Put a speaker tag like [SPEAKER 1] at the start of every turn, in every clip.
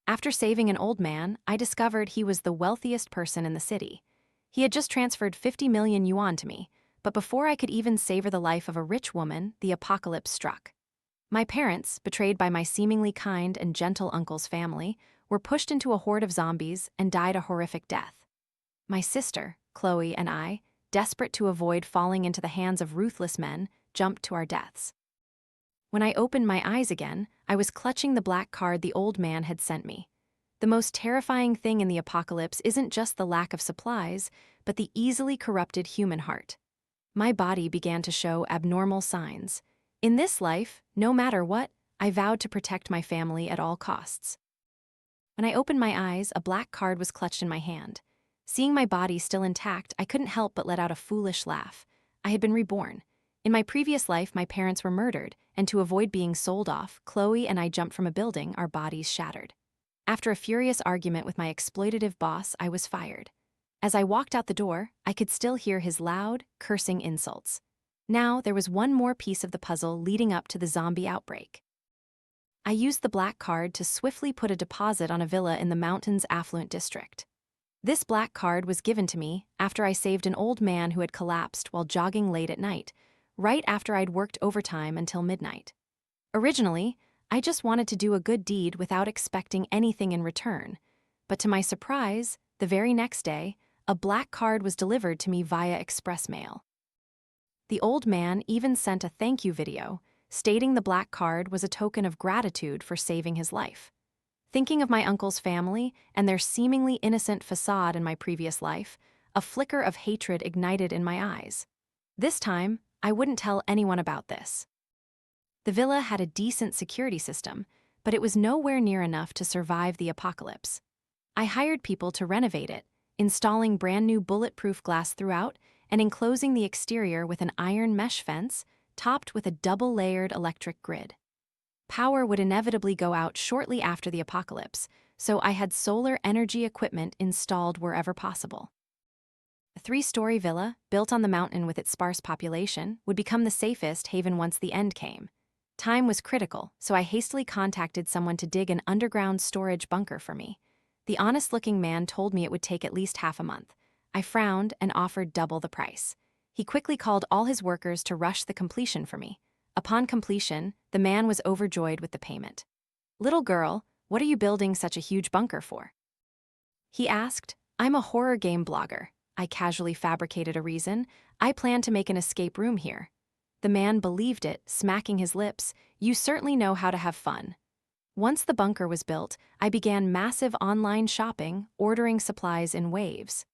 [SPEAKER 1] After saving an old man, I discovered he was the wealthiest person in the city. He had just transferred 50 million yuan to me, but before I could even savor the life of a rich woman, the apocalypse struck. My parents, betrayed by my seemingly kind and gentle uncle's family, were pushed into a horde of zombies and died a horrific death. My sister, Chloe, and I, desperate to avoid falling into the hands of ruthless men, jumped to our deaths. When I opened my eyes again, I was clutching the black card the old man had sent me. The most terrifying thing in the apocalypse isn't just the lack of supplies, but the easily corrupted human heart. My body began to show abnormal signs. In this life, no matter what, I vowed to protect my family at all costs. When I opened my eyes, a black card was clutched in my hand. Seeing my body still intact, I couldn't help but let out a foolish laugh. I had been reborn. In my previous life, my parents were murdered, and to avoid being sold off, Chloe and I jumped from a building, our bodies shattered. After a furious argument with my exploitative boss, I was fired. As I walked out the door, I could still hear his loud, cursing insults. Now, there was one more piece of the puzzle leading up to the zombie outbreak. I used the black card to swiftly put a deposit on a villa in the mountain's affluent district. This black card was given to me after I saved an old man who had collapsed while jogging late at night, right after I'd worked overtime until midnight. Originally, I just wanted to do a good deed without expecting anything in return, but to my surprise, the very next day, a black card was delivered to me via express mail. The old man even sent a thank you video, stating the black card was a token of gratitude for saving his life. Thinking of my uncle's family and their seemingly innocent facade in my previous life, a flicker of hatred ignited in my eyes. This time, I wouldn't tell anyone about this. The villa had a decent security system, but it was nowhere near enough to survive the apocalypse. I hired people to renovate it, installing brand new bulletproof glass throughout and enclosing the exterior with an iron mesh fence topped with a double-layered electric grid. Power would inevitably go out shortly after the apocalypse, so I had solar energy equipment installed wherever possible. A 3-story villa, built on the mountain with its sparse population, would become the safest haven once the end came. Time was critical, so I hastily contacted someone to dig an underground storage bunker for me. The honest-looking man told me it would take at least half a month. I frowned and offered double the price. He quickly called all his workers to rush the completion for me. Upon completion, the man was overjoyed with the payment. "Little girl, what are you building such a huge bunker for?" he asked. "I'm a horror game blogger." I casually fabricated a reason. "I plan to make an escape room here." The man believed it, smacking his lips. "You certainly know how to have fun." Once the bunker was built, I began massive online shopping, ordering supplies in waves.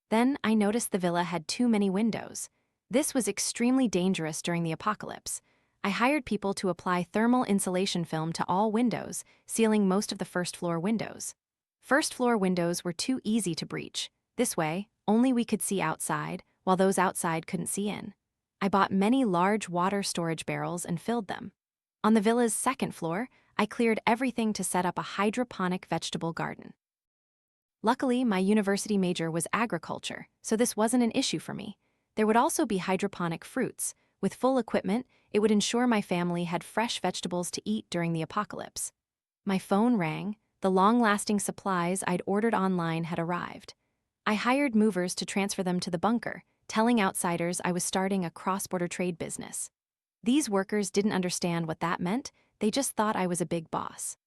[SPEAKER 1] Then I noticed the villa had too many windows. This was extremely dangerous during the apocalypse. I hired people to apply thermal insulation film to all windows, sealing most of the first-floor windows. First-floor windows were too easy to breach. This way, only we could see outside, while those outside couldn't see in. I bought many large water storage barrels and filled them. On the villa's second floor, I cleared everything to set up a hydroponic vegetable garden. Luckily, my university major was agriculture, so this wasn't an issue for me. There would also be hydroponic fruits. With full equipment, it would ensure my family had fresh vegetables to eat during the apocalypse. My phone rang. The long-lasting supplies I'd ordered online had arrived. I hired movers to transfer them to the bunker, telling outsiders I was starting a cross-border trade business. These workers didn't understand what that meant. They just thought I was a big boss.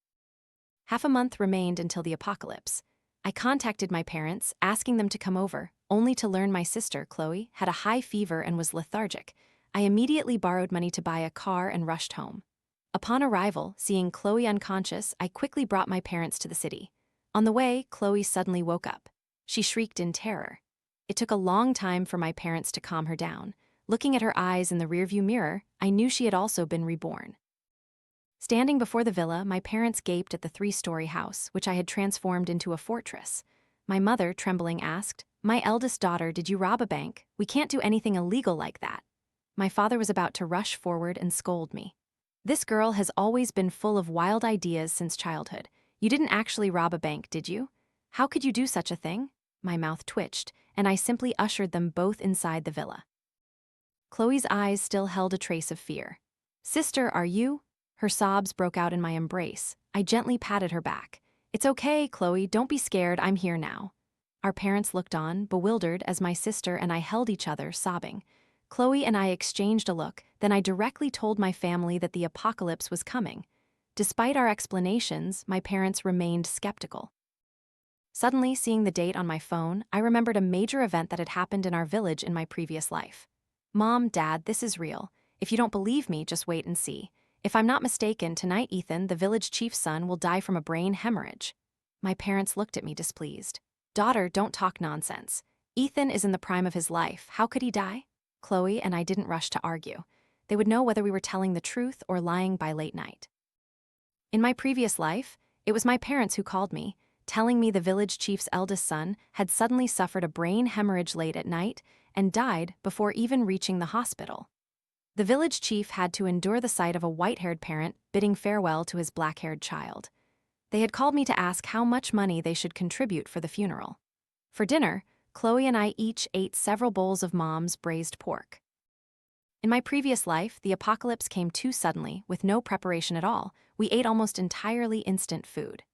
[SPEAKER 1] Half a month remained until the apocalypse. I contacted my parents, asking them to come over, only to learn my sister, Chloe, had a high fever and was lethargic. I immediately borrowed money to buy a car and rushed home. Upon arrival, seeing Chloe unconscious, I quickly brought my parents to the city. On the way, Chloe suddenly woke up. She shrieked in terror. It took a long time for my parents to calm her down. Looking at her eyes in the rearview mirror, I knew she had also been reborn. Standing before the villa, my parents gaped at the 3-story house, which I had transformed into a fortress. My mother, trembling, asked, "My eldest daughter, did you rob a bank? We can't do anything illegal like that." My father was about to rush forward and scold me. "This girl has always been full of wild ideas since childhood. You didn't actually rob a bank, did you? How could you do such a thing?" My mouth twitched, and I simply ushered them both inside the villa. Chloe's eyes still held a trace of fear. "Sister, are you?" Her sobs broke out in my embrace. I gently patted her back. "It's okay, Chloe, don't be scared, I'm here now." Our parents looked on, bewildered, as my sister and I held each other, sobbing. Chloe and I exchanged a look, then I directly told my family that the apocalypse was coming. Despite our explanations, my parents remained skeptical. Suddenly, seeing the date on my phone, I remembered a major event that had happened in our village in my previous life. "Mom, Dad, this is real. If you don't believe me, just wait and see. If I'm not mistaken, tonight Ethan, the village chief's son, will die from a brain hemorrhage." My parents looked at me displeased. "Daughter, don't talk nonsense. Ethan is in the prime of his life. How could he die?" Chloe and I didn't rush to argue. They would know whether we were telling the truth or lying by late night. In my previous life, it was my parents who called me, telling me the village chief's eldest son had suddenly suffered a brain hemorrhage late at night and died before even reaching the hospital. The village chief had to endure the sight of a white-haired parent bidding farewell to his black-haired child. They had called me to ask how much money they should contribute for the funeral. For dinner, Chloe and I each ate several bowls of Mom's braised pork. In my previous life, the apocalypse came too suddenly, with no preparation at all. We ate almost entirely instant food.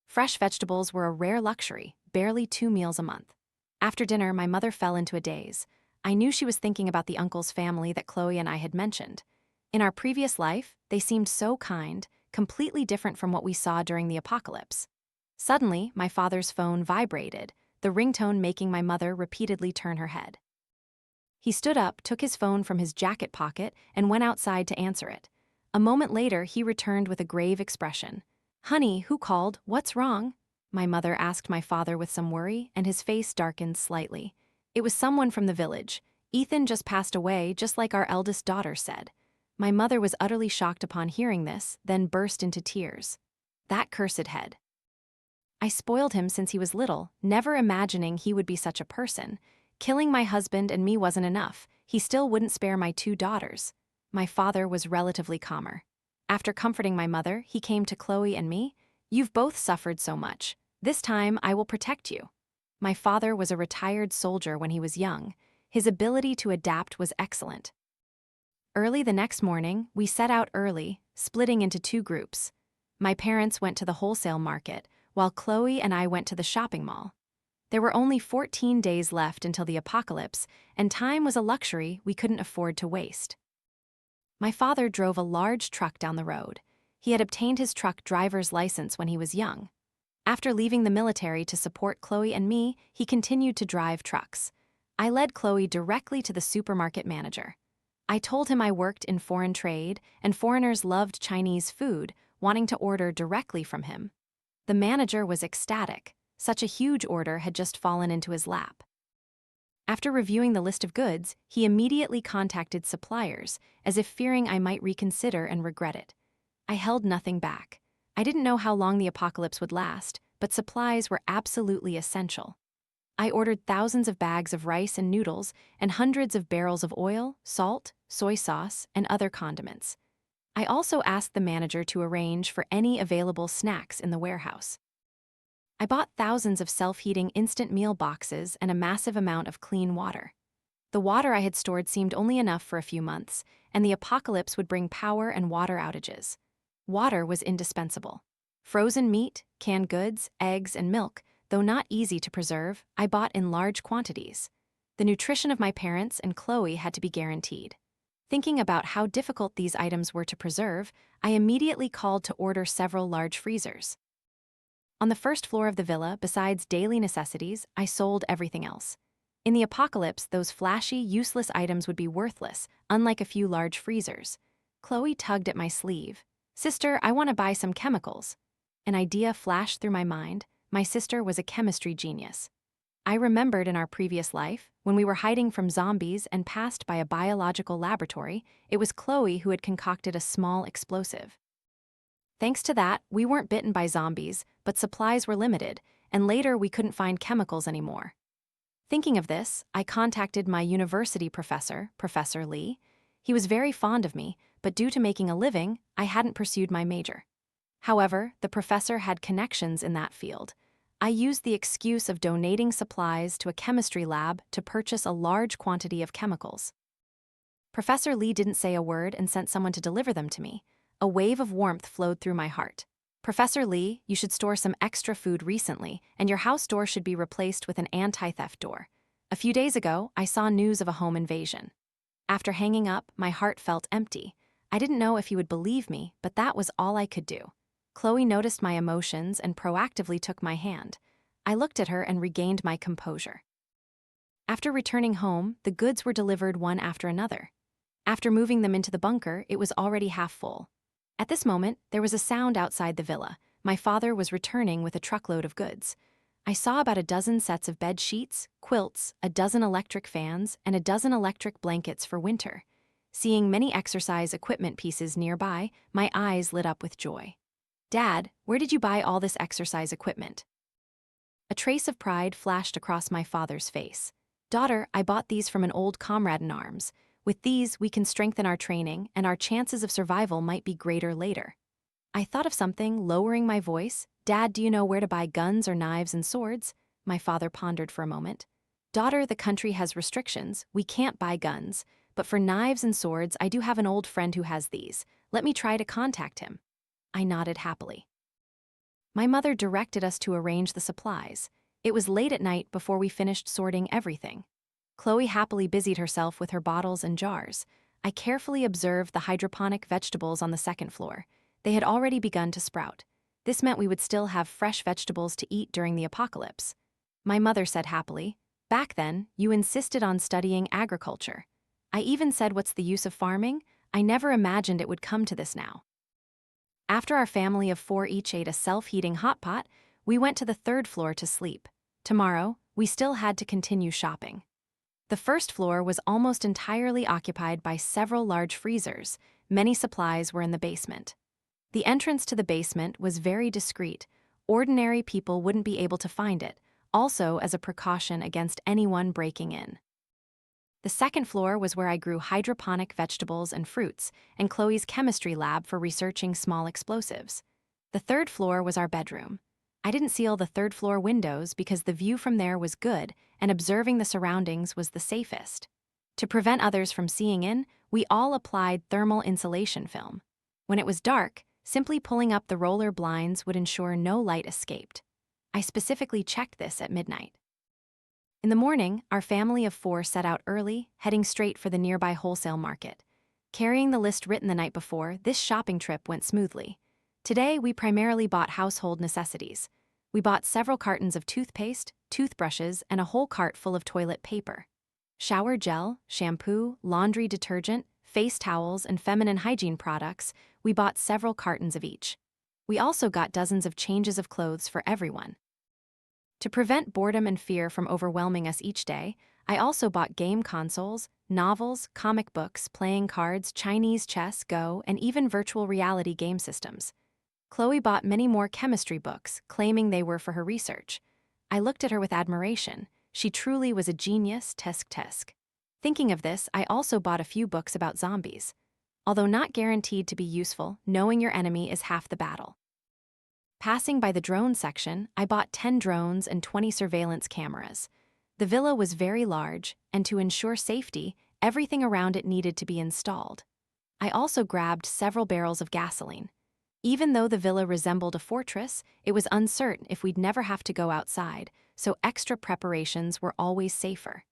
[SPEAKER 1] Fresh vegetables were a rare luxury, barely 2 meals a month. After dinner, my mother fell into a daze. I knew she was thinking about the uncle's family that Chloe and I had mentioned. In our previous life, they seemed so kind, completely different from what we saw during the apocalypse. Suddenly, my father's phone vibrated, the ringtone making my mother repeatedly turn her head. He stood up, took his phone from his jacket pocket, and went outside to answer it. A moment later, he returned with a grave expression. "Honey, who called? What's wrong?" My mother asked my father with some worry, and his face darkened slightly. "It was someone from the village. Ethan just passed away, just like our eldest daughter said." My mother was utterly shocked upon hearing this, then burst into tears. "That cursed head. I spoiled him since he was little, never imagining he would be such a person. Killing my husband and me wasn't enough. He still wouldn't spare my 2 daughters." My father was relatively calmer. After comforting my mother, he came to Chloe and me. "You've both suffered so much. This time, I will protect you." My father was a retired soldier when he was young. His ability to adapt was excellent. Early the next morning, we set out early, splitting into 2 groups. My parents went to the wholesale market, while Chloe and I went to the shopping mall. There were only 14 days left until the apocalypse, and time was a luxury we couldn't afford to waste. My father drove a large truck down the road. He had obtained his truck driver's license when he was young. After leaving the military to support Chloe and me, he continued to drive trucks. I led Chloe directly to the supermarket manager. I told him I worked in foreign trade, and foreigners loved Chinese food, wanting to order directly from him. The manager was ecstatic. Such a huge order had just fallen into his lap. After reviewing the list of goods, he immediately contacted suppliers, as if fearing I might reconsider and regret it. I held nothing back. I didn't know how long the apocalypse would last, but supplies were absolutely essential. I ordered thousands of bags of rice and noodles and hundreds of barrels of oil, salt, soy sauce, and other condiments. I also asked the manager to arrange for any available snacks in the warehouse. I bought thousands of self-heating instant meal boxes and a massive amount of clean water. The water I had stored seemed only enough for a few months, and the apocalypse would bring power and water outages. Water was indispensable. Frozen meat, canned goods, eggs, and milk, though not easy to preserve, I bought in large quantities. The nutrition of my parents and Chloe had to be guaranteed. Thinking about how difficult these items were to preserve, I immediately called to order several large freezers. On the first floor of the villa, besides daily necessities, I sold everything else. In the apocalypse, those flashy, useless items would be worthless, unlike a few large freezers. Chloe tugged at my sleeve. "Sister, I want to buy some chemicals." An idea flashed through my mind. My sister was a chemistry genius. I remembered in our previous life, when we were hiding from zombies and passed by a biological laboratory, it was Chloe who had concocted a small explosive. Thanks to that, we weren't bitten by zombies, but supplies were limited, and later we couldn't find chemicals anymore. Thinking of this, I contacted my university professor, Professor Lee. He was very fond of me, but due to making a living, I hadn't pursued my major. However, the professor had connections in that field. I used the excuse of donating supplies to a chemistry lab to purchase a large quantity of chemicals. Professor Lee didn't say a word and sent someone to deliver them to me. A wave of warmth flowed through my heart. Professor Lee, you should store some extra food recently, and your house door should be replaced with an anti-theft door. A few days ago, I saw news of a home invasion. After hanging up, my heart felt empty. I didn't know if he would believe me, but that was all I could do. Chloe noticed my emotions and proactively took my hand. I looked at her and regained my composure. After returning home, the goods were delivered one after another. After moving them into the bunker, it was already half full. At this moment, there was a sound outside the villa. My father was returning with a truckload of goods. I saw about a dozen sets of bed sheets, quilts, a dozen electric fans, and a dozen electric blankets for winter. Seeing many exercise equipment pieces nearby, my eyes lit up with joy. Dad, where did you buy all this exercise equipment? A trace of pride flashed across my father's face. Daughter, I bought these from an old comrade in arms. With these, we can strengthen our training, and our chances of survival might be greater later. I thought of something, lowering my voice. Dad, do you know where to buy guns or knives and swords? My father pondered for a moment. Daughter, the country has restrictions. We can't buy guns. But for knives and swords, I do have an old friend who has these. Let me try to contact him. I nodded happily. My mother directed us to arrange the supplies. It was late at night before we finished sorting everything. Chloe happily busied herself with her bottles and jars. I carefully observed the hydroponic vegetables on the second floor. They had already begun to sprout. This meant we would still have fresh vegetables to eat during the apocalypse. My mother said happily, "Back then, you insisted on studying agriculture. I even said, what's the use of farming? I never imagined it would come to this now." After our family of 4 each ate a self-heating hot pot, we went to the third floor to sleep. Tomorrow, we still had to continue shopping. The first floor was almost entirely occupied by several large freezers. Many supplies were in the basement. The entrance to the basement was very discreet. Ordinary people wouldn't be able to find it, also as a precaution against anyone breaking in. The second floor was where I grew hydroponic vegetables and fruits, and Chloe's chemistry lab for researching small explosives. The third floor was our bedroom. I didn't seal the third floor windows because the view from there was good and observing the surroundings was the safest. To prevent others from seeing in, we all applied thermal insulation film. When it was dark, simply pulling up the roller blinds would ensure no light escaped. I specifically checked this at midnight. In the morning, our family of 4 set out early, heading straight for the nearby wholesale market. Carrying the list written the night before, this shopping trip went smoothly. Today, we primarily bought household necessities. We bought several cartons of toothpaste, toothbrushes, and a whole cart full of toilet paper. Shower gel, shampoo, laundry detergent, face towels, and feminine hygiene products, we bought several cartons of each. We also got dozens of changes of clothes for everyone. To prevent boredom and fear from overwhelming us each day, I also bought game consoles, novels, comic books, playing cards, Chinese chess, Go, and even virtual reality game systems. Chloe bought many more chemistry books, claiming they were for her research. I looked at her with admiration. She truly was a genius, tisk. Thinking of this, I also bought a few books about zombies. Although not guaranteed to be useful, knowing your enemy is half the battle. Passing by the drone section, I bought 10 drones and 20 surveillance cameras. The villa was very large, and to ensure safety, everything around it needed to be installed. I also grabbed several barrels of gasoline. Even though the villa resembled a fortress, it was uncertain if we'd never have to go outside, so extra preparations were always safer.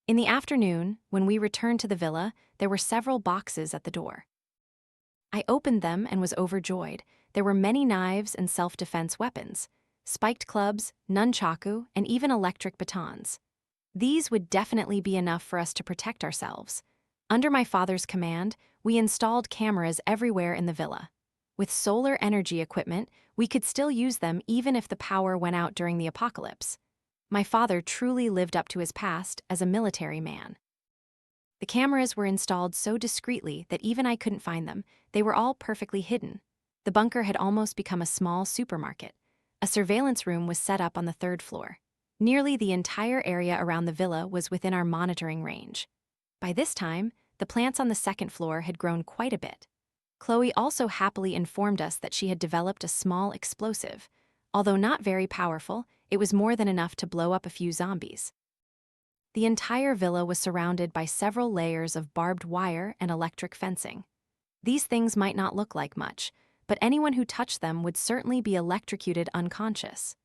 [SPEAKER 1] In the afternoon, when we returned to the villa, there were several boxes at the door. I opened them and was overjoyed. There were many knives and self-defense weapons, spiked clubs, nunchaku, and even electric batons. These would definitely be enough for us to protect ourselves. Under my father's command, we installed cameras everywhere in the villa. With solar energy equipment, we could still use them even if the power went out during the apocalypse. My father truly lived up to his past as a military man. The cameras were installed so discreetly that even I couldn't find them. They were all perfectly hidden. The bunker had almost become a small supermarket. A surveillance room was set up on the third floor. Nearly the entire area around the villa was within our monitoring range. By this time, the plants on the second floor had grown quite a bit. Chloe also happily informed us that she had developed a small explosive. Although not very powerful, it was more than enough to blow up a few zombies. The entire villa was surrounded by several layers of barbed wire and electric fencing. These things might not look like much, but anyone who touched them would certainly be electrocuted unconscious.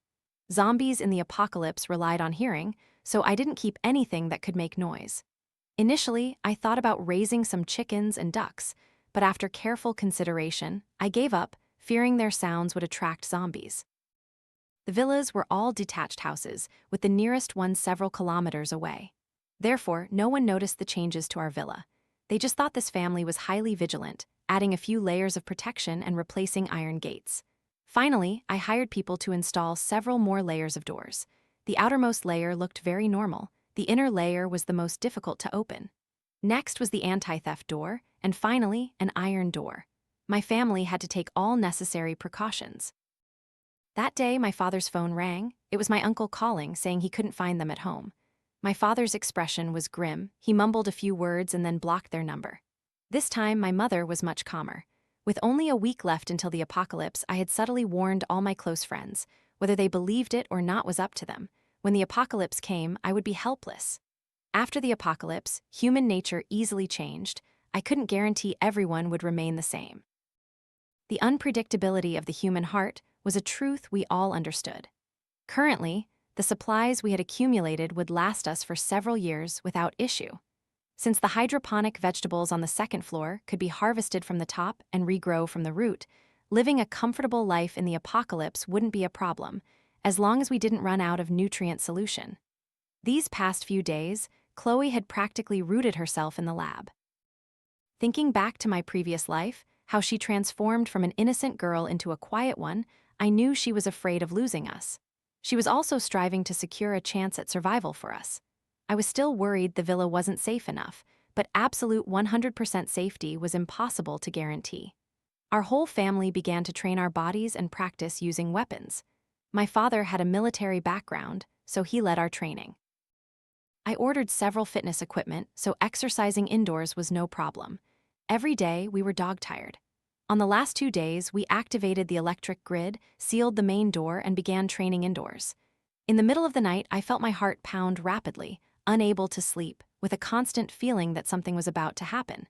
[SPEAKER 1] Zombies in the apocalypse relied on hearing, so I didn't keep anything that could make noise. Initially, I thought about raising some chickens and ducks, but after careful consideration, I gave up, fearing their sounds would attract zombies. The villas were all detached houses, with the nearest one several kilometers away. Therefore, no one noticed the changes to our villa. They just thought this family was highly vigilant, adding a few layers of protection and replacing iron gates. Finally, I hired people to install several more layers of doors. The outermost layer looked very normal. The inner layer was the most difficult to open. Next was the anti-theft door, and finally, an iron door. My family had to take all necessary precautions. That day, my father's phone rang. It was my uncle calling, saying he couldn't find them at home. My father's expression was grim. He mumbled a few words and then blocked their number. This time, my mother was much calmer. With only a week left until the apocalypse, I had subtly warned all my close friends. Whether they believed it or not was up to them. When the apocalypse came, I would be helpless. After the apocalypse, human nature easily changed. I couldn't guarantee everyone would remain the same. The unpredictability of the human heart was a truth we all understood. Currently, the supplies we had accumulated would last us for several years without issue. Since the hydroponic vegetables on the second floor could be harvested from the top and regrow from the root, living a comfortable life in the apocalypse wouldn't be a problem, as long as we didn't run out of nutrient solution. These past few days, Chloe had practically rooted herself in the lab. Thinking back to my previous life, how she transformed from an innocent girl into a quiet one, I knew she was afraid of losing us. She was also striving to secure a chance at survival for us. I was still worried the villa wasn't safe enough, but absolute 100% safety was impossible to guarantee. Our whole family began to train our bodies and practice using weapons. My father had a military background, so he led our training. I ordered several fitness equipment, so exercising indoors was no problem. Every day, we were dog-tired. On the last 2 days, we activated the electric grid, sealed the main door, and began training indoors. In the middle of the night, I felt my heart pound rapidly, unable to sleep, with a constant feeling that something was about to happen.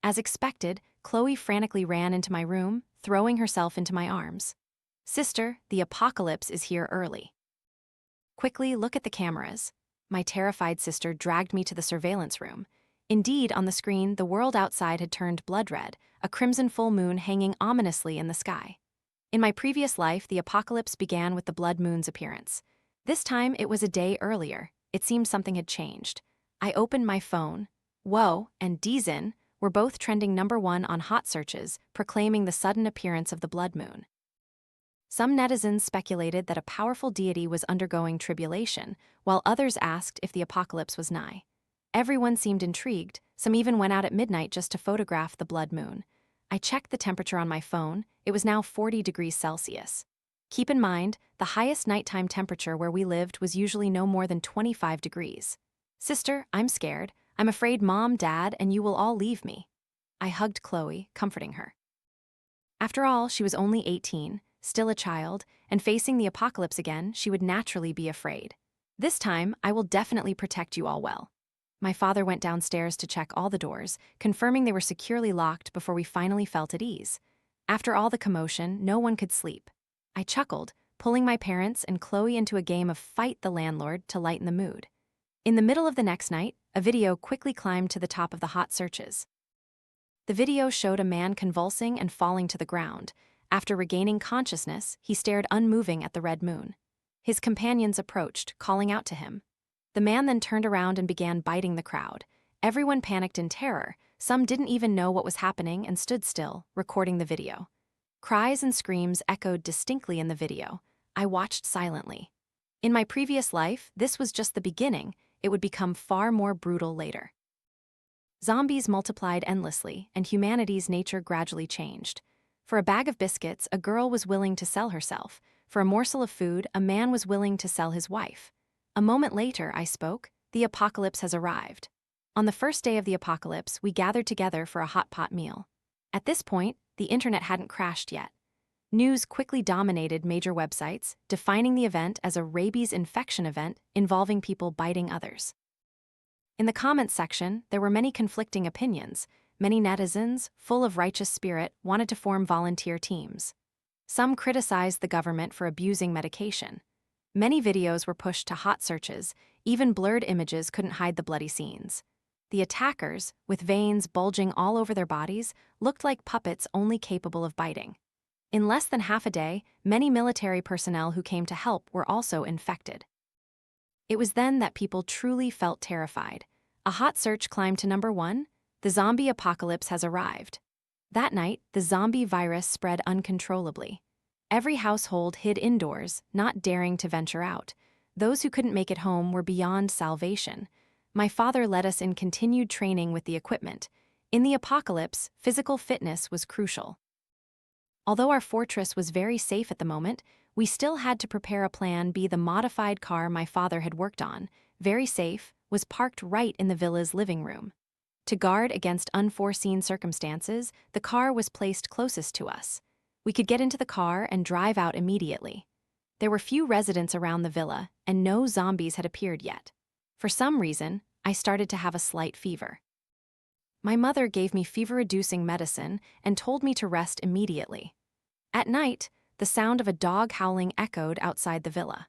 [SPEAKER 1] As expected, Chloe frantically ran into my room, throwing herself into my arms. "Sister, the apocalypse is here early. Quickly, look at the cameras." My terrified sister dragged me to the surveillance room. Indeed, on the screen, the world outside had turned blood red, a crimson full moon hanging ominously in the sky. In my previous life, the apocalypse began with the blood moon's appearance. This time, it was a day earlier. It seemed something had changed. I opened my phone. Whoa and Dzin were both trending #1 on hot searches, proclaiming the sudden appearance of the blood moon. Some netizens speculated that a powerful deity was undergoing tribulation, while others asked if the apocalypse was nigh. Everyone seemed intrigued. Some even went out at midnight just to photograph the blood moon. I checked the temperature on my phone. It was now 40 degrees Celsius. Keep in mind, the highest nighttime temperature where we lived was usually no more than 25 degrees. "Sister, I'm scared. I'm afraid Mom, Dad, and you will all leave me." I hugged Chloe, comforting her. After all, she was only 18, still a child, and facing the apocalypse again, she would naturally be afraid. "This time, I will definitely protect you all well." My father went downstairs to check all the doors, confirming they were securely locked before we finally felt at ease. After all the commotion, no one could sleep. I chuckled, pulling my parents and Chloe into a game of Fight the Landlord to lighten the mood. In the middle of the next night, a video quickly climbed to the top of the hot searches. The video showed a man convulsing and falling to the ground. After regaining consciousness, he stared unmoving at the red moon. His companions approached, calling out to him. The man then turned around and began biting the crowd. Everyone panicked in terror. Some didn't even know what was happening and stood still, recording the video. Cries and screams echoed distinctly in the video. I watched silently. In my previous life, this was just the beginning. It would become far more brutal later. Zombies multiplied endlessly, and humanity's nature gradually changed. For a bag of biscuits, a girl was willing to sell herself. For a morsel of food, a man was willing to sell his wife. A moment later, I spoke. The apocalypse has arrived. On the first day of the apocalypse, we gathered together for a hot pot meal. At this point, the internet hadn't crashed yet. News quickly dominated major websites, defining the event as a rabies infection event involving people biting others. In the comments section, there were many conflicting opinions. Many netizens, full of righteous spirit, wanted to form volunteer teams. Some criticized the government for abusing medication. Many videos were pushed to hot searches, even blurred images couldn't hide the bloody scenes. The attackers, with veins bulging all over their bodies, looked like puppets only capable of biting. In less than half a day, many military personnel who came to help were also infected. It was then that people truly felt terrified. A hot search climbed to number 1. The zombie apocalypse has arrived. That night, the zombie virus spread uncontrollably. Every household hid indoors, not daring to venture out. Those who couldn't make it home were beyond salvation. My father led us in continued training with the equipment. In the apocalypse, physical fitness was crucial. Although our fortress was very safe at the moment, we still had to prepare a plan B. The modified car my father had worked on, very safe, was parked right in the villa's living room. To guard against unforeseen circumstances, the car was placed closest to us. We could get into the car and drive out immediately. There were few residents around the villa, and no zombies had appeared yet. For some reason, I started to have a slight fever. My mother gave me fever-reducing medicine and told me to rest immediately. At night, the sound of a dog howling echoed outside the villa.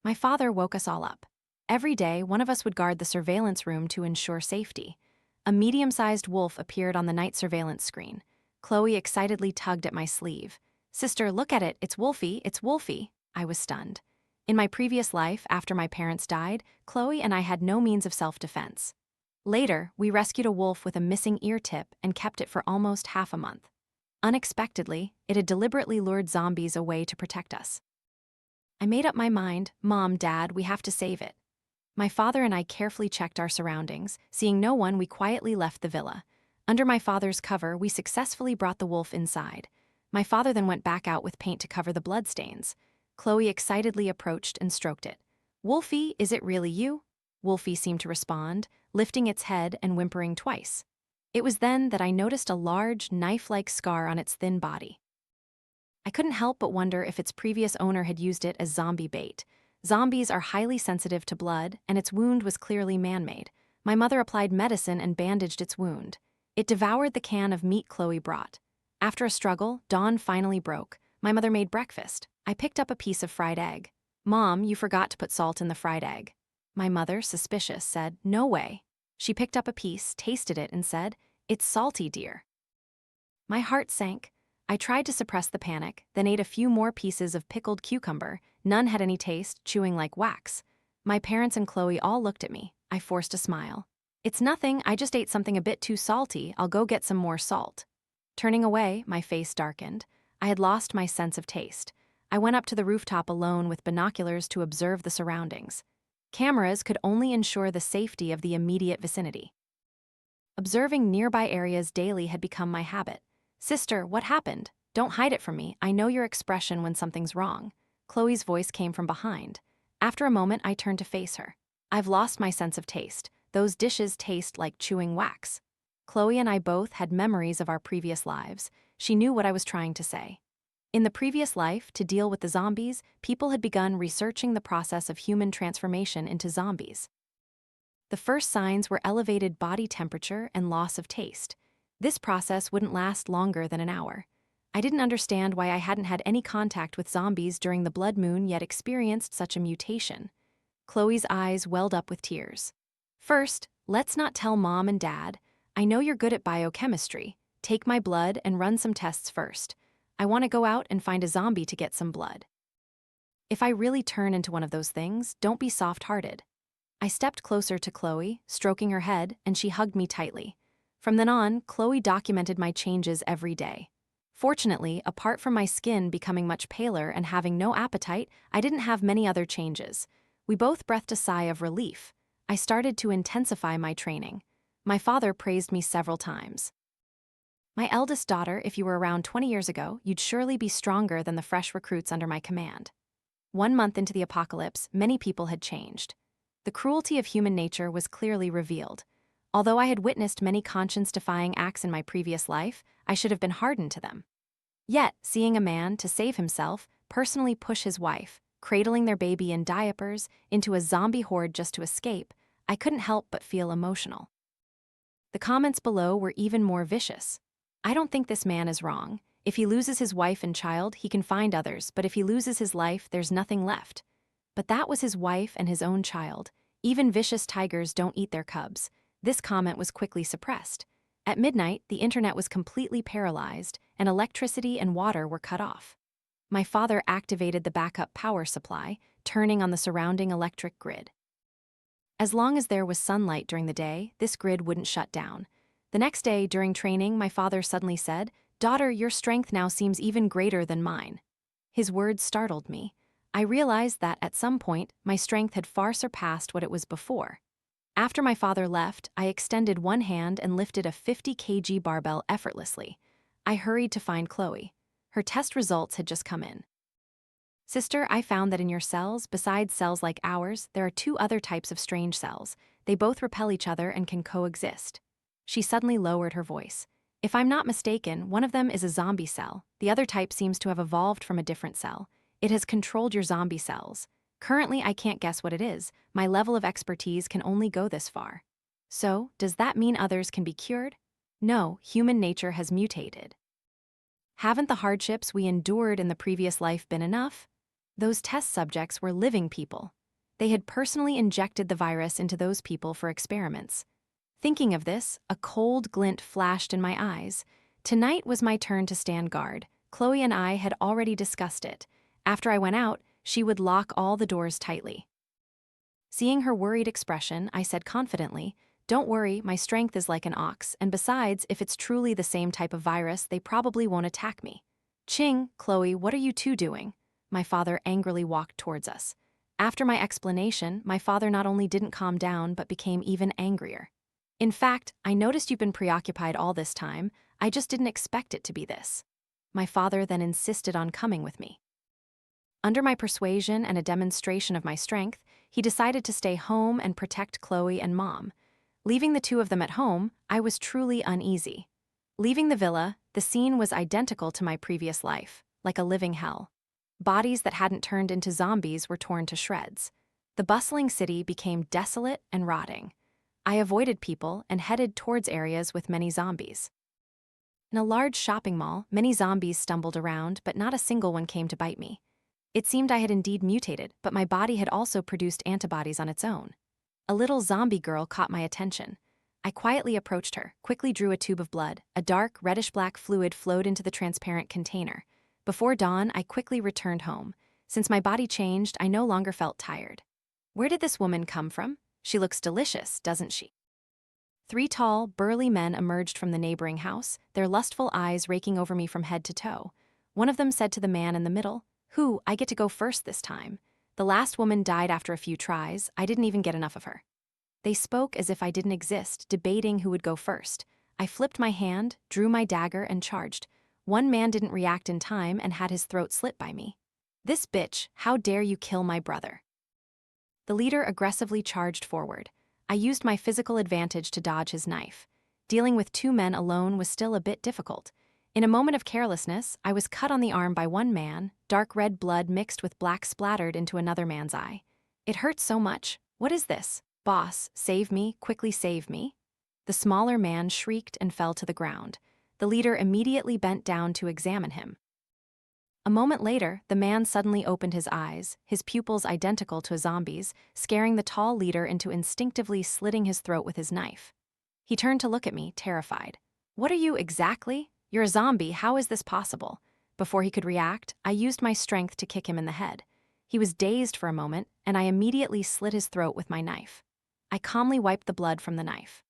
[SPEAKER 1] My father woke us all up. Every day, one of us would guard the surveillance room to ensure safety. A medium-sized wolf appeared on the night surveillance screen. Chloe excitedly tugged at my sleeve. "Sister, look at it, it's Wolfie, it's Wolfie." I was stunned. In my previous life, after my parents died, Chloe and I had no means of self-defense. Later, we rescued a wolf with a missing ear tip and kept it for almost half a month. Unexpectedly, it had deliberately lured zombies away to protect us. I made up my mind, Mom, Dad, we have to save it. My father and I carefully checked our surroundings. Seeing no one, we quietly left the villa. Under my father's cover, we successfully brought the wolf inside. My father then went back out with paint to cover the bloodstains. Chloe excitedly approached and stroked it. "Wolfie, is it really you?" Wolfie seemed to respond, lifting its head and whimpering twice. It was then that I noticed a large, knife-like scar on its thin body. I couldn't help but wonder if its previous owner had used it as zombie bait. Zombies are highly sensitive to blood, and its wound was clearly man-made. My mother applied medicine and bandaged its wound. It devoured the can of meat Chloe brought. After a struggle, dawn finally broke. My mother made breakfast. I picked up a piece of fried egg. "Mom, you forgot to put salt in the fried egg." My mother, suspicious, said, "No way." She picked up a piece, tasted it, and said, "It's salty, dear." My heart sank. I tried to suppress the panic, then ate a few more pieces of pickled cucumber. None had any taste, chewing like wax. My parents and Chloe all looked at me. I forced a smile. "It's nothing, I just ate something a bit too salty. I'll go get some more salt." Turning away, my face darkened. I had lost my sense of taste. I went up to the rooftop alone with binoculars to observe the surroundings. Cameras could only ensure the safety of the immediate vicinity. Observing nearby areas daily had become my habit. "Sister, what happened? Don't hide it from me. I know your expression when something's wrong." Chloe's voice came from behind. After a moment, I turned to face her. "I've lost my sense of taste. Those dishes taste like chewing wax." Chloe and I both had memories of our previous lives. She knew what I was trying to say. In the previous life, to deal with the zombies, people had begun researching the process of human transformation into zombies. The first signs were elevated body temperature and loss of taste. This process wouldn't last longer than an hour. I didn't understand why I hadn't had any contact with zombies during the blood moon yet experienced such a mutation. Chloe's eyes welled up with tears. "First, let's not tell Mom and Dad. I know you're good at biochemistry. Take my blood and run some tests first. I want to go out and find a zombie to get some blood. If I really turn into one of those things, don't be soft-hearted." I stepped closer to Chloe, stroking her head, and she hugged me tightly. From then on, Chloe documented my changes every day. Fortunately, apart from my skin becoming much paler and having no appetite, I didn't have many other changes. We both breathed a sigh of relief. I started to intensify my training. My father praised me several times. "My eldest daughter, if you were around 20 years ago, you'd surely be stronger than the fresh recruits under my command." 1 month into the apocalypse, many people had changed. The cruelty of human nature was clearly revealed. Although I had witnessed many conscience-defying acts in my previous life, I should have been hardened to them. Yet, seeing a man, to save himself, personally push his wife, cradling their baby in diapers, into a zombie horde just to escape, I couldn't help but feel emotional. The comments below were even more vicious. "I don't think this man is wrong. If he loses his wife and child, he can find others, but if he loses his life, there's nothing left." But that was his wife and his own child. Even vicious tigers don't eat their cubs. This comment was quickly suppressed. At midnight, the internet was completely paralyzed, and electricity and water were cut off. My father activated the backup power supply, turning on the surrounding electric grid. As long as there was sunlight during the day, this grid wouldn't shut down. The next day, during training, my father suddenly said, "Daughter, your strength now seems even greater than mine." His words startled me. I realized that, at some point, my strength had far surpassed what it was before. After my father left, I extended one hand and lifted a 50 kg barbell effortlessly. I hurried to find Chloe. Her test results had just come in. "Sister, I found that in your cells, besides cells like ours, there are two other types of strange cells. They both repel each other and can coexist." She suddenly lowered her voice. "If I'm not mistaken, one of them is a zombie cell. The other type seems to have evolved from a different cell. It has controlled your zombie cells. Currently, I can't guess what it is. My level of expertise can only go this far." "So, does that mean others can be cured?" "No, human nature has mutated." Haven't the hardships we endured in the previous life been enough? Those test subjects were living people. They had personally injected the virus into those people for experiments. Thinking of this, a cold glint flashed in my eyes. Tonight was my turn to stand guard. Chloe and I had already discussed it. After I went out, she would lock all the doors tightly. Seeing her worried expression, I said confidently, "Don't worry, my strength is like an ox, and besides, if it's truly the same type of virus, they probably won't attack me." "Ching, Chloe, what are you two doing?" My father angrily walked towards us. After my explanation, my father not only didn't calm down, but became even angrier. "In fact, I noticed you've been preoccupied all this time. I just didn't expect it to be this." My father then insisted on coming with me. Under my persuasion and a demonstration of my strength, he decided to stay home and protect Chloe and Mom. Leaving the two of them at home, I was truly uneasy. Leaving the villa, the scene was identical to my previous life, like a living hell. Bodies that hadn't turned into zombies were torn to shreds. The bustling city became desolate and rotting. I avoided people and headed towards areas with many zombies. In a large shopping mall, many zombies stumbled around, but not a single one came to bite me. It seemed I had indeed mutated, but my body had also produced antibodies on its own. A little zombie girl caught my attention. I quietly approached her, quickly drew a tube of blood. A dark, reddish-black fluid flowed into the transparent container. Before dawn, I quickly returned home. Since my body changed, I no longer felt tired. Where did this woman come from? She looks delicious, doesn't she? 3 tall, burly men emerged from the neighboring house, their lustful eyes raking over me from head to toe. One of them said to the man in the middle, "Who, I get to go first this time. The last woman died after a few tries. I didn't even get enough of her." They spoke as if I didn't exist, debating who would go first. I flipped my hand, drew my dagger, and charged. One man didn't react in time and had his throat slit by me. "This bitch, how dare you kill my brother?" The leader aggressively charged forward. I used my physical advantage to dodge his knife. Dealing with 2 men alone was still a bit difficult. In a moment of carelessness, I was cut on the arm by one man, dark red blood mixed with black splattered into another man's eye. "It hurts so much. What is this? Boss, save me, quickly save me." The smaller man shrieked and fell to the ground. The leader immediately bent down to examine him. A moment later, the man suddenly opened his eyes, his pupils identical to a zombie's, scaring the tall leader into instinctively slitting his throat with his knife. He turned to look at me, terrified. "What are you exactly? You're a zombie, how is this possible?" Before he could react, I used my strength to kick him in the head. He was dazed for a moment, and I immediately slit his throat with my knife. I calmly wiped the blood from the knife.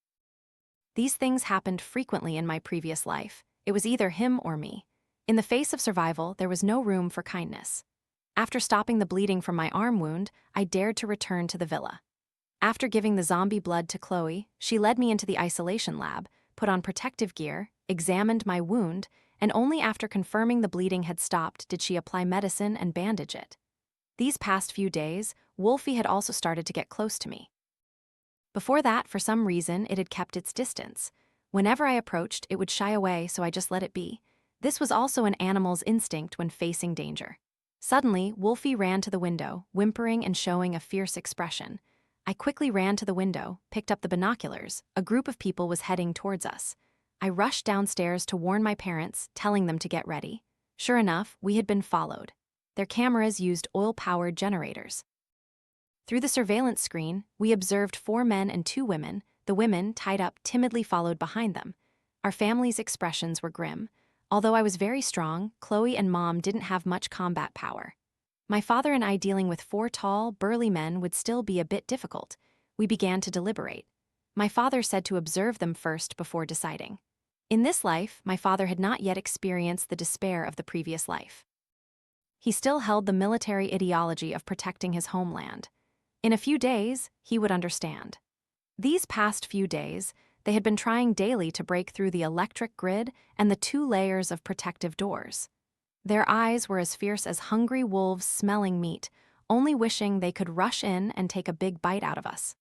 [SPEAKER 1] These things happened frequently in my previous life. It was either him or me. In the face of survival, there was no room for kindness. After stopping the bleeding from my arm wound, I dared to return to the villa. After giving the zombie blood to Chloe, she led me into the isolation lab, put on protective gear, examined my wound, and only after confirming the bleeding had stopped did she apply medicine and bandage it. These past few days, Wolfie had also started to get close to me. Before that, for some reason, it had kept its distance. Whenever I approached, it would shy away, so I just let it be. This was also an animal's instinct when facing danger. Suddenly, Wolfie ran to the window, whimpering and showing a fierce expression. I quickly ran to the window, picked up the binoculars. A group of people was heading towards us. I rushed downstairs to warn my parents, telling them to get ready. Sure enough, we had been followed. Their cameras used oil-powered generators. Through the surveillance screen, we observed 4 men and 2 women, the women, tied up, timidly followed behind them. Our family's expressions were grim. Although I was very strong, Chloe and Mom didn't have much combat power. My father and I dealing with 4 tall, burly men would still be a bit difficult. We began to deliberate. My father said to observe them first before deciding. In this life, my father had not yet experienced the despair of the previous life. He still held the military ideology of protecting his homeland. In a few days, he would understand. These past few days, they had been trying daily to break through the electric grid and the 2 layers of protective doors. Their eyes were as fierce as hungry wolves smelling meat, only wishing they could rush in and take a big bite out of us.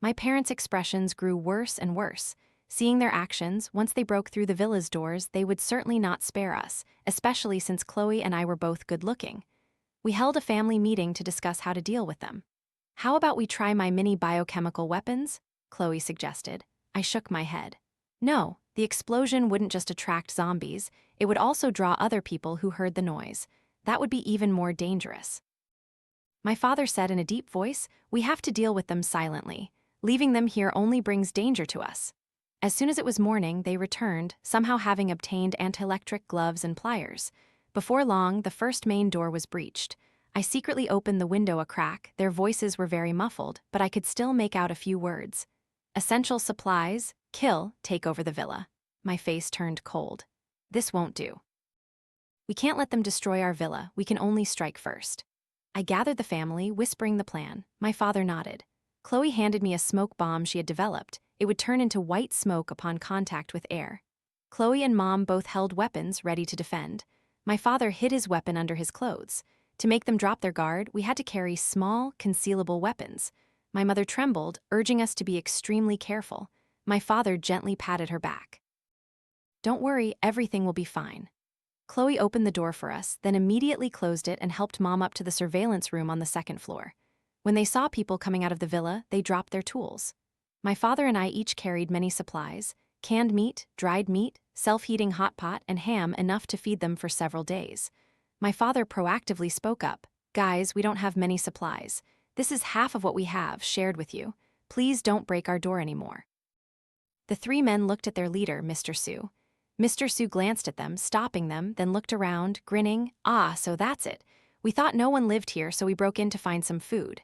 [SPEAKER 1] My parents' expressions grew worse and worse. Seeing their actions, once they broke through the villa's doors, they would certainly not spare us, especially since Chloe and I were both good-looking. We held a family meeting to discuss how to deal with them. "How about we try my mini biochemical weapons?" Chloe suggested. I shook my head. No, the explosion wouldn't just attract zombies, it would also draw other people who heard the noise. That would be even more dangerous. My father said in a deep voice, "We have to deal with them silently. Leaving them here only brings danger to us." As soon as it was morning, they returned, somehow having obtained anti-electric gloves and pliers. Before long, the first main door was breached. I secretly opened the window a crack. Their voices were very muffled, but I could still make out a few words. "Essential supplies, kill, take over the villa." My face turned cold. This won't do. We can't let them destroy our villa, we can only strike first. I gathered the family, whispering the plan. My father nodded. Chloe handed me a smoke bomb she had developed. It would turn into white smoke upon contact with air. Chloe and Mom both held weapons ready to defend. My father hid his weapon under his clothes. To make them drop their guard, we had to carry small, concealable weapons. My mother trembled, urging us to be extremely careful. My father gently patted her back. "Don't worry, everything will be fine." Chloe opened the door for us, then immediately closed it and helped Mom up to the surveillance room on the 2nd floor. When they saw people coming out of the villa, they dropped their tools. My father and I each carried many supplies: canned meat, dried meat, self-heating hot pot, and ham, enough to feed them for several days. My father proactively spoke up. "Guys, we don't have many supplies. This is half of what we have shared with you. Please don't break our door anymore." The 3 men looked at their leader, Mr. Sue. Mr. Sue glanced at them, stopping them, then looked around, grinning. "Ah, so that's it. We thought no one lived here, so we broke in to find some food."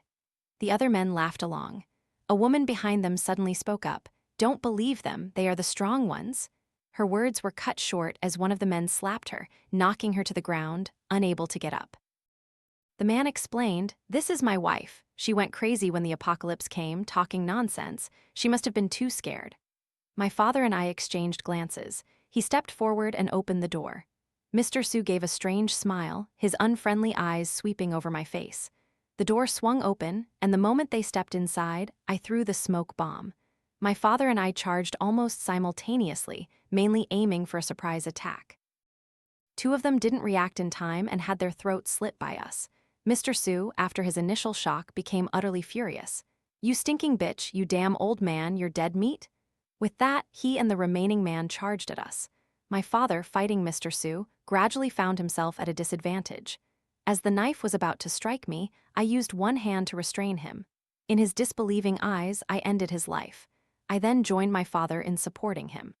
[SPEAKER 1] The other men laughed along. A woman behind them suddenly spoke up. "Don't believe them, they are the strong ones." Her words were cut short as one of the men slapped her, knocking her to the ground, unable to get up. The man explained, "This is my wife. She went crazy when the apocalypse came, talking nonsense. She must have been too scared." My father and I exchanged glances. He stepped forward and opened the door. Mr. Sue gave a strange smile, his unfriendly eyes sweeping over my face. The door swung open, and the moment they stepped inside, I threw the smoke bomb. My father and I charged almost simultaneously, mainly aiming for a surprise attack. 2 of them didn't react in time and had their throats slit by us. Mr. Sue, after his initial shock, became utterly furious. "You stinking bitch, you damn old man, you're dead meat?" With that, he and the remaining man charged at us. My father, fighting Mr. Sue, gradually found himself at a disadvantage. As the knife was about to strike me, I used one hand to restrain him. In his disbelieving eyes, I ended his life. I then joined my father in supporting him.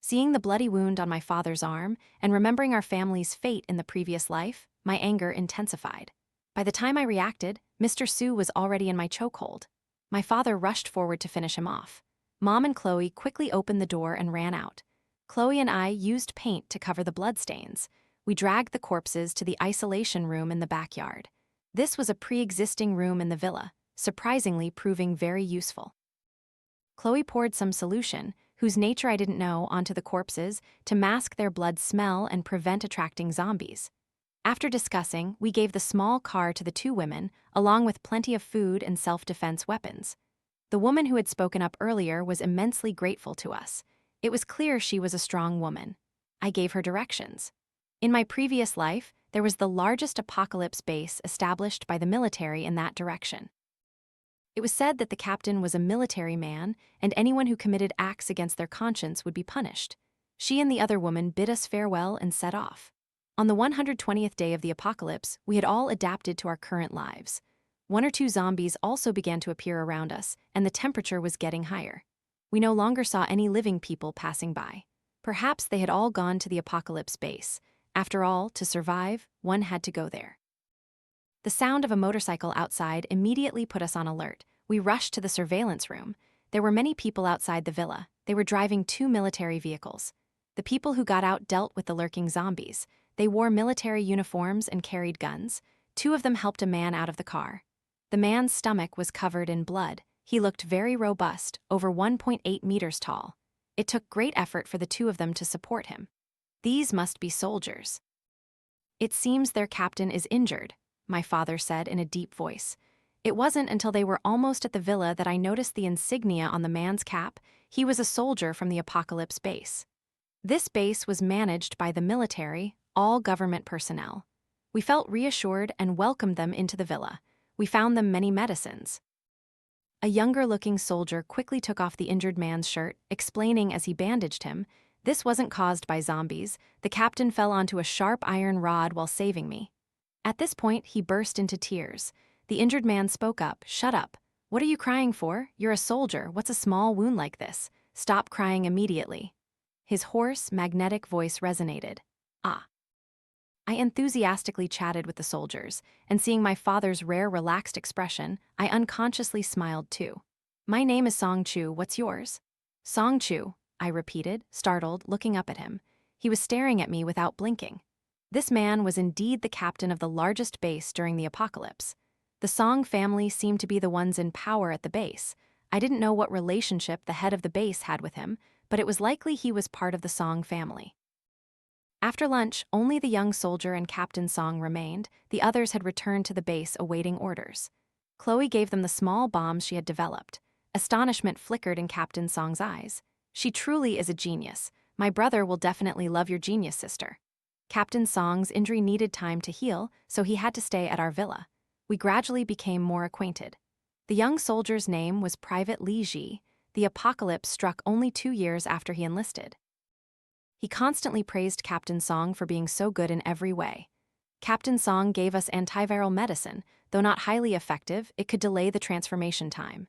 [SPEAKER 1] Seeing the bloody wound on my father's arm, and remembering our family's fate in the previous life, my anger intensified. By the time I reacted, Mr. Sue was already in my chokehold. My father rushed forward to finish him off. Mom and Chloe quickly opened the door and ran out. Chloe and I used paint to cover the bloodstains. We dragged the corpses to the isolation room in the backyard. This was a pre-existing room in the villa, surprisingly proving very useful. Chloe poured some solution, whose nature I didn't know, onto the corpses to mask their blood smell and prevent attracting zombies. After discussing, we gave the small car to the 2 women, along with plenty of food and self-defense weapons. The woman who had spoken up earlier was immensely grateful to us. It was clear she was a strong woman. I gave her directions. In my previous life, there was the largest apocalypse base established by the military in that direction. It was said that the captain was a military man, and anyone who committed acts against their conscience would be punished. She and the other woman bid us farewell and set off. On the 120th day of the apocalypse, we had all adapted to our current lives. One or two zombies also began to appear around us, and the temperature was getting higher. We no longer saw any living people passing by. Perhaps they had all gone to the apocalypse base. After all, to survive, one had to go there. The sound of a motorcycle outside immediately put us on alert. We rushed to the surveillance room. There were many people outside the villa. They were driving two military vehicles. The people who got out dealt with the lurking zombies. They wore military uniforms and carried guns. Two of them helped a man out of the car. The man's stomach was covered in blood. He looked very robust, over 1.8 meters tall. It took great effort for the two of them to support him. These must be soldiers. It seems their captain is injured, my father said in a deep voice. It wasn't until they were almost at the villa that I noticed the insignia on the man's cap. He was a soldier from the apocalypse base. This base was managed by the military, all government personnel. We felt reassured and welcomed them into the villa. We found them many medicines. A younger-looking soldier quickly took off the injured man's shirt, explaining as he bandaged him, "This wasn't caused by zombies. The captain fell onto a sharp iron rod while saving me." At this point, he burst into tears. The injured man spoke up, "Shut up. What are you crying for? You're a soldier. What's a small wound like this? Stop crying immediately." His hoarse, magnetic voice resonated. "Ah." I enthusiastically chatted with the soldiers, and seeing my father's rare, relaxed expression, I unconsciously smiled too. "My name is Song Chu. What's yours?" "Song Chu," I repeated, startled, looking up at him. He was staring at me without blinking. This man was indeed the captain of the largest base during the apocalypse. The Song family seemed to be the ones in power at the base. I didn't know what relationship the head of the base had with him, but it was likely he was part of the Song family. After lunch, only the young soldier and Captain Song remained. The others had returned to the base awaiting orders. Chloe gave them the small bombs she had developed. Astonishment flickered in Captain Song's eyes. "She truly is a genius. My brother will definitely love your genius, sister." Captain Song's injury needed time to heal, so he had to stay at our villa. We gradually became more acquainted. The young soldier's name was Private Li Ji. The apocalypse struck only 2 years after he enlisted. He constantly praised Captain Song for being so good in every way. Captain Song gave us antiviral medicine. Though not highly effective, it could delay the transformation time.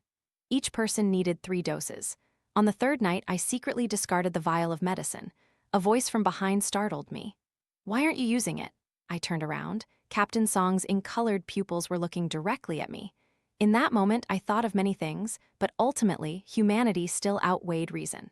[SPEAKER 1] Each person needed 3 doses. On the 3rd night, I secretly discarded the vial of medicine. A voice from behind startled me. "Why aren't you using it?" I turned around. Captain Song's ink-colored pupils were looking directly at me. In that moment, I thought of many things, but ultimately, humanity still outweighed reason.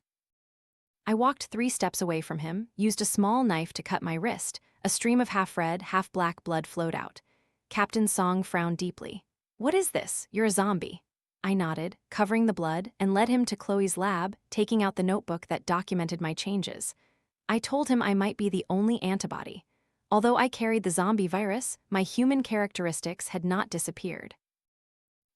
[SPEAKER 1] I walked 3 steps away from him, used a small knife to cut my wrist. A stream of half-red, half-black blood flowed out. Captain Song frowned deeply. "What is this? You're a zombie." I nodded, covering the blood, and led him to Chloe's lab, taking out the notebook that documented my changes. I told him I might be the only antibody. Although I carried the zombie virus, my human characteristics had not disappeared.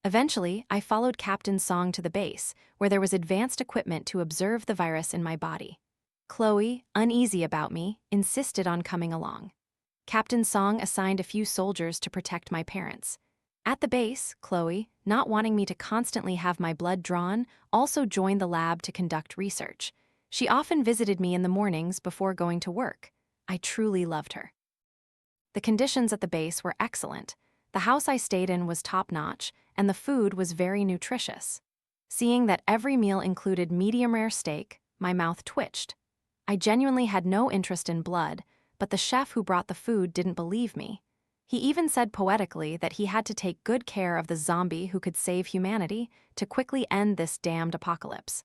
[SPEAKER 1] Eventually, I followed Captain Song to the base, where there was advanced equipment to observe the virus in my body. Chloe, uneasy about me, insisted on coming along. Captain Song assigned a few soldiers to protect my parents. At the base, Chloe, not wanting me to constantly have my blood drawn, also joined the lab to conduct research. She often visited me in the mornings before going to work. I truly loved her. The conditions at the base were excellent. The house I stayed in was top-notch, and the food was very nutritious. Seeing that every meal included medium-rare steak, my mouth twitched. I genuinely had no interest in blood, but the chef who brought the food didn't believe me. He even said poetically that he had to take good care of the zombie who could save humanity to quickly end this damned apocalypse.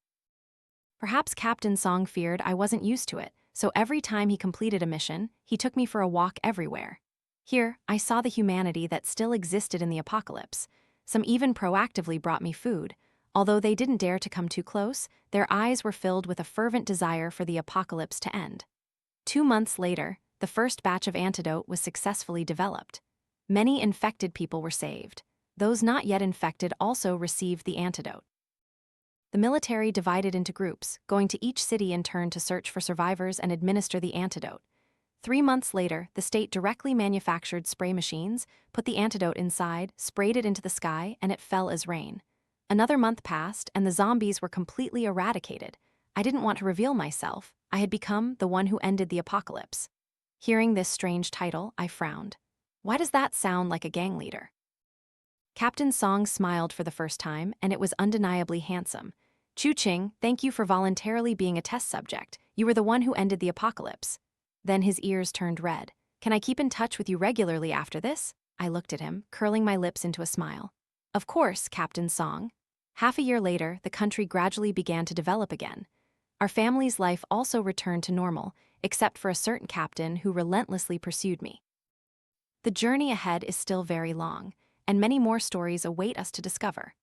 [SPEAKER 1] Perhaps Captain Song feared I wasn't used to it, so every time he completed a mission, he took me for a walk everywhere. Here, I saw the humanity that still existed in the apocalypse. Some even proactively brought me food. Although they didn't dare to come too close, their eyes were filled with a fervent desire for the apocalypse to end. 2 months later, the first batch of antidote was successfully developed. Many infected people were saved. Those not yet infected also received the antidote. The military divided into groups, going to each city in turn to search for survivors and administer the antidote. 3 months later, the state directly manufactured spray machines, put the antidote inside, sprayed it into the sky, and it fell as rain. Another month passed, and the zombies were completely eradicated. I didn't want to reveal myself. I had become the one who ended the apocalypse. Hearing this strange title, I frowned. Why does that sound like a gang leader? Captain Song smiled for the first time, and it was undeniably handsome. Chu Ching, thank you for voluntarily being a test subject. You were the one who ended the apocalypse. Then his ears turned red. Can I keep in touch with you regularly after this? I looked at him, curling my lips into a smile. Of course, Captain Song. Half a year later, the country gradually began to develop again. Our family's life also returned to normal, except for a certain captain who relentlessly pursued me. The journey ahead is still very long, and many more stories await us to discover.